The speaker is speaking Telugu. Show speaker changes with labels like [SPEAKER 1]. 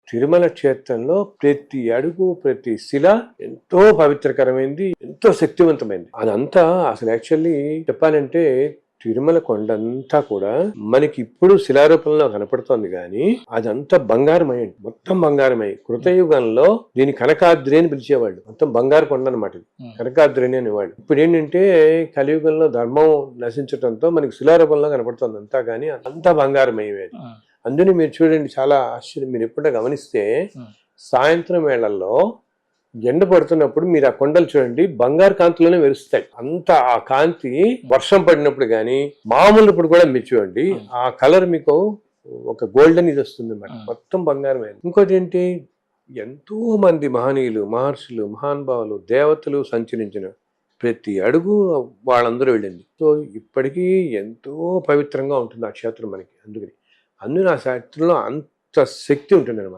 [SPEAKER 1] తిరుమల క్షేత్రంలో ప్రతి అడుగు ప్రతి శిల ఎంతో పవిత్రకరమైంది, ఎంతో శక్తివంతమైంది. అదంతా అసలు యాక్చువల్లీ చెప్పాలంటే తిరుమల కొండంతా కూడా మనకి ఇప్పుడు శిలారూపంలో కనపడుతోంది కానీ అదంతా బంగారమై, మొత్తం బంగారమై. కృతయుగంలో దీని కనకాద్రి అని పిలిచేవాళ్ళు. మొత్తం బంగారు కొండ అనమాట, కనకాద్రి అని అనేవాళ్ళు. ఇప్పుడు ఏంటంటే కలియుగంలో ధర్మం నశించడంతో మనకి శిలారూపంలో కనపడుతోంది అంతా, కానీ అంతా బంగారమయ్యేది. అందుని మీరు చూడండి, చాలా ఆశ్చర్యం. మీరు ఎప్పుడైనా గమనిస్తే సాయంత్రం వేళల్లో ఎండ పడుతున్నప్పుడు మీరు ఆ కొండలు చూడండి, బంగారు కాంతిలోనే మెరుస్తాయి. అంత ఆ కాంతి వర్షం పడినప్పుడు కానీ మామూలు ఇప్పుడు కూడా మీరు చూడండి, ఆ కలర్ మీకు ఒక గోల్డెన్ ఇది వస్తుంది అన్నమాట, మొత్తం బంగారమైంది. ఇంకోటి ఏంటి, ఎంతో మంది మహనీయులు, మహర్షులు, మహానుభావులు, దేవతలు సంచరించిన ప్రతి అడుగు వాళ్ళందరూ వెళ్ళింది. సో ఇప్పటికీ ఎంతో పవిత్రంగా ఉంటుంది ఆ క్షేత్రం మనకి. అందుకని ఆ క్షేత్రంలో అంత శక్తి ఉంటుంది అన్నమాట.